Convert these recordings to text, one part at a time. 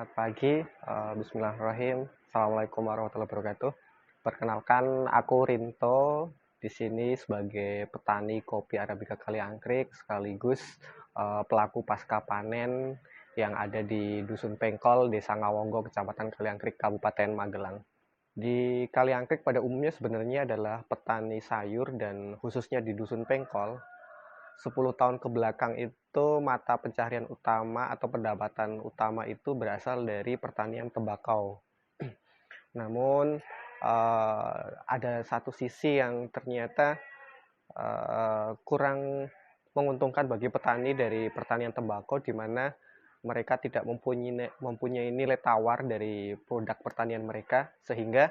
Selamat pagi, bismillahirrahmanirrahim. Assalamualaikum warahmatullahi wabarakatuh. Perkenalkan, aku Rinto, di sini sebagai petani kopi Arabica Kaliangkrik sekaligus pelaku pasca panen yang ada di Dusun Pengkol, Desa Ngawonggo, Kecamatan Kaliangkrik, Kabupaten Magelang. Di Kaliangkrik pada umumnya sebenarnya adalah petani sayur dan khususnya di Dusun Pengkol 10 tahun ke belakang itu mata pencaharian utama atau pendapatan utama itu berasal dari pertanian tembakau. Namun ada satu sisi yang ternyata kurang menguntungkan bagi petani dari pertanian tembakau, di mana mereka tidak mempunyai nilai tawar dari produk pertanian mereka, sehingga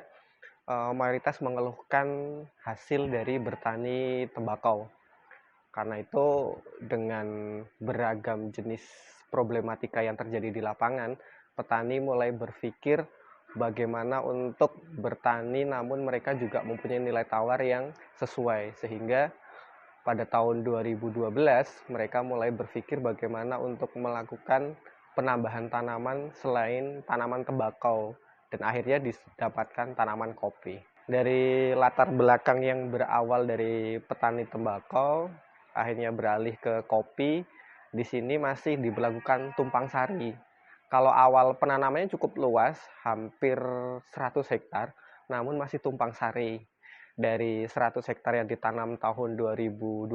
mayoritas mengeluhkan hasil dari bertani tembakau. Karena itu, dengan beragam jenis problematika yang terjadi di lapangan, petani mulai berpikir bagaimana untuk bertani namun mereka juga mempunyai nilai tawar yang sesuai. Sehingga pada tahun 2012 mereka mulai berpikir bagaimana untuk melakukan penambahan tanaman selain tanaman tembakau, dan akhirnya didapatkan tanaman kopi. Dari latar belakang yang berawal dari petani tembakau, akhirnya beralih ke kopi. Di sini masih diberlakukan tumpang sari. Kalau awal penanamannya cukup luas, hampir 100 hektar, namun masih tumpang sari. Dari 100 hektar yang ditanam tahun 2012,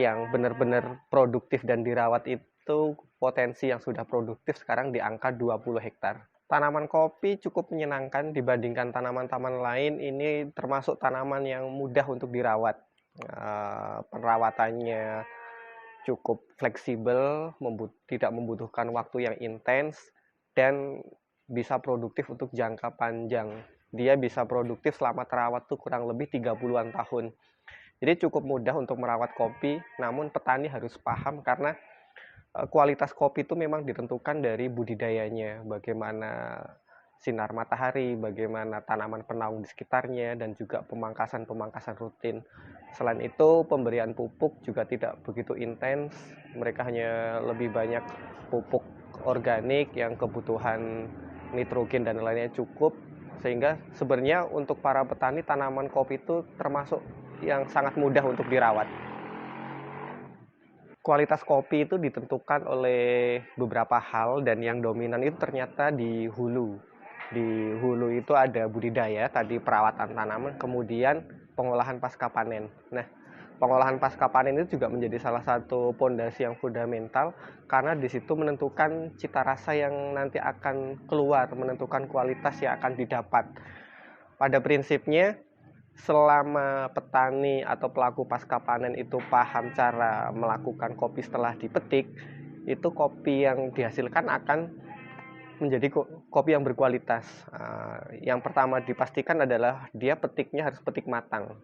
yang benar-benar produktif dan dirawat itu potensi yang sudah produktif sekarang di angka 20 hektar. Tanaman kopi cukup menyenangkan dibandingkan tanaman-tanaman lain. Ini termasuk tanaman yang mudah untuk dirawat. Perawatannya cukup fleksibel, tidak membutuhkan waktu yang intens, dan bisa produktif untuk jangka panjang. Dia bisa produktif selama terawat tuh kurang lebih 30-an tahun. Jadi cukup mudah untuk merawat kopi, namun petani harus paham karena kualitas kopi itu memang ditentukan dari budidayanya, bagaimana sinar matahari, bagaimana tanaman penaung di sekitarnya, dan juga pemangkasan rutin. Selain itu, pemberian pupuk juga tidak begitu intens. Mereka hanya lebih banyak pupuk organik yang kebutuhan nitrogen dan lainnya cukup. Sehingga sebenarnya untuk para petani, tanaman kopi itu termasuk yang sangat mudah untuk dirawat. Kualitas kopi itu ditentukan oleh beberapa hal, dan yang dominan itu ternyata di hulu. Di hulu itu ada budidaya, tadi perawatan tanaman, kemudian pengolahan pasca panen. Nah, pengolahan pasca panen itu juga menjadi salah satu pondasi yang fundamental, karena di situ menentukan cita rasa yang nanti akan keluar, menentukan kualitas yang akan didapat. Pada prinsipnya, selama petani atau pelaku pasca panen itu paham cara melakukan kopi setelah dipetik, itu kopi yang dihasilkan akan menjadi kopi yang berkualitas. Yang pertama dipastikan adalah dia petiknya harus petik matang.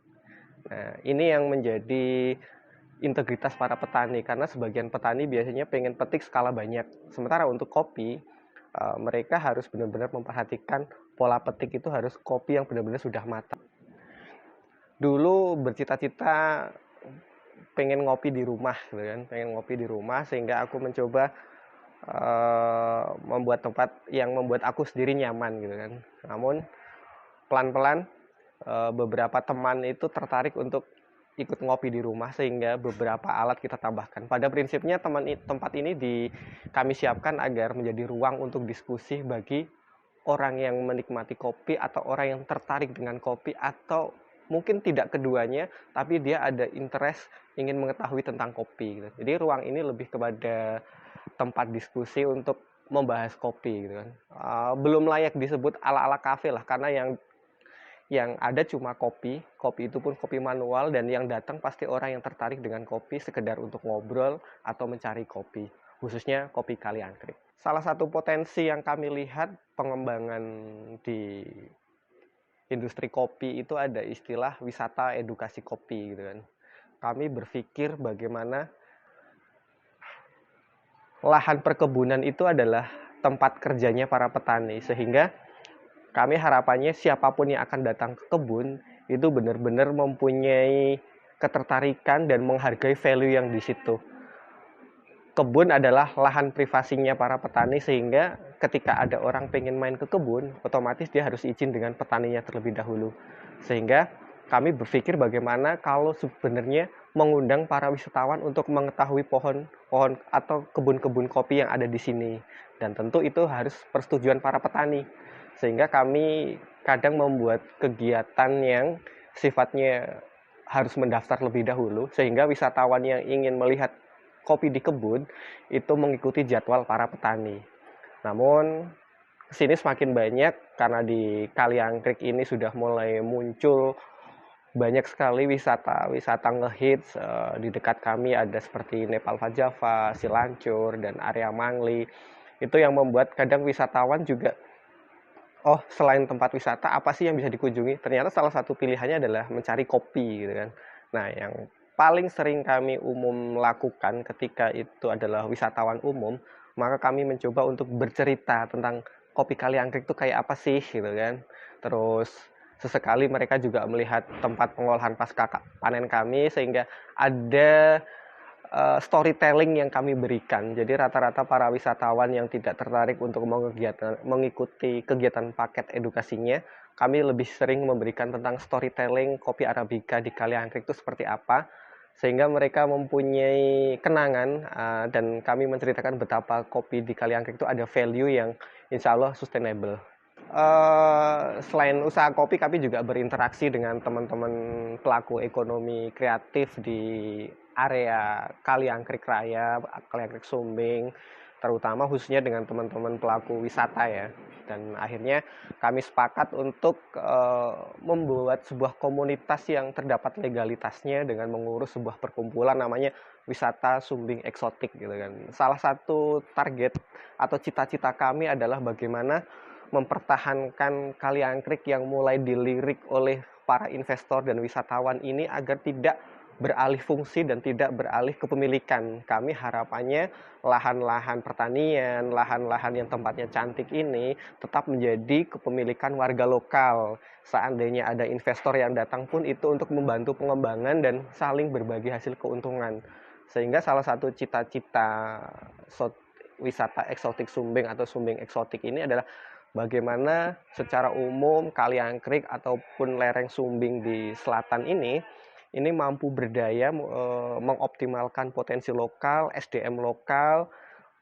Nah, ini yang menjadi integritas para petani, karena sebagian petani biasanya pengen petik skala banyak. Sementara untuk kopi, mereka harus benar-benar memperhatikan pola petik, itu harus kopi yang benar-benar sudah matang. Dulu bercita-cita pengen ngopi di rumah, gitu kan, sehingga aku mencoba membuat tempat yang membuat aku sendiri nyaman, gitu kan. Namun pelan-pelan beberapa teman itu tertarik untuk ikut ngopi di rumah, sehingga beberapa alat kita tambahkan. Pada prinsipnya tempat ini kami siapkan agar menjadi ruang untuk diskusi bagi orang yang menikmati kopi atau orang yang tertarik dengan kopi, atau mungkin tidak keduanya, tapi dia ada interest ingin mengetahui tentang kopi, gitu. Jadi ruang ini lebih kepada tempat diskusi untuk membahas kopi, gitu kan. Belum layak disebut ala-ala kafe lah, karena yang ada cuma kopi itu pun kopi manual, dan yang datang pasti orang yang tertarik dengan kopi sekedar untuk ngobrol atau mencari kopi, khususnya kopi Kaliangkrik. Salah satu potensi yang kami lihat pengembangan di industri kopi itu ada istilah wisata edukasi kopi, gitu kan. Kami berpikir bagaimana lahan perkebunan itu adalah tempat kerjanya para petani, sehingga kami harapannya siapapun yang akan datang ke kebun itu benar-benar mempunyai ketertarikan dan menghargai value yang di situ. Kebun adalah lahan privasinya para petani, sehingga ketika ada orang pengen main ke kebun, otomatis dia harus izin dengan petaninya terlebih dahulu. Sehingga kami berpikir bagaimana kalau sebenarnya mengundang para wisatawan untuk mengetahui pohon-pohon atau kebun-kebun kopi yang ada di sini. Dan tentu itu harus persetujuan para petani. Sehingga kami kadang membuat kegiatan yang sifatnya harus mendaftar lebih dahulu, sehingga wisatawan yang ingin melihat kopi di kebun itu mengikuti jadwal para petani. Namun kesini semakin banyak karena di Kaliangkrik ini sudah mulai muncul banyak sekali wisata ngehits. Di dekat kami ada seperti Nepal Vajava, Silancur, dan area Mangli. Itu yang membuat kadang wisatawan juga, oh selain tempat wisata apa sih yang bisa dikunjungi? Ternyata salah satu pilihannya adalah mencari kopi gitu kan. Nah, yang paling sering kami umum lakukan ketika itu adalah wisatawan umum, maka kami mencoba untuk bercerita tentang kopi Kaliangkrik itu kayak apa sih gitu kan. Terus sesekali mereka juga melihat tempat pengolahan pasca panen kami, sehingga ada storytelling yang kami berikan. Jadi rata-rata para wisatawan yang tidak tertarik untuk mengikuti kegiatan paket edukasinya, kami lebih sering memberikan tentang storytelling kopi Arabica di Kaliangkrik itu seperti apa, sehingga mereka mempunyai kenangan, dan kami menceritakan betapa kopi di Kaliangkrik itu ada value yang insya Allah sustainable. Selain usaha kopi, kami juga berinteraksi dengan teman-teman pelaku ekonomi kreatif di area Kaliangkrik Raya, Kaliangkrik Sumbing, terutama khususnya dengan teman-teman pelaku wisata ya. Dan akhirnya kami sepakat untuk membuat sebuah komunitas yang terdapat legalitasnya dengan mengurus sebuah perkumpulan namanya Wisata Sumbing Eksotik gitu kan. Salah satu target atau cita-cita kami adalah bagaimana mempertahankan Kaliangkrik yang mulai dilirik oleh para investor dan wisatawan ini agar tidak beralih fungsi dan tidak beralih kepemilikan. Kami harapannya lahan-lahan pertanian, lahan-lahan yang tempatnya cantik ini tetap menjadi kepemilikan warga lokal. Seandainya ada investor yang datang pun itu untuk membantu pengembangan dan saling berbagi hasil keuntungan. Sehingga salah satu cita-cita wisata eksotik Sumbing atau Sumbing Eksotik ini adalah bagaimana secara umum Kaliangkrik ataupun lereng Sumbing di selatan ini mampu berdaya mengoptimalkan potensi lokal, SDM lokal,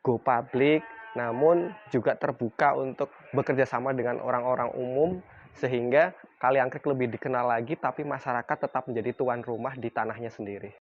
go public, namun juga terbuka untuk bekerja sama dengan orang-orang umum, sehingga Kaliangkrik lebih dikenal lagi tapi masyarakat tetap menjadi tuan rumah di tanahnya sendiri.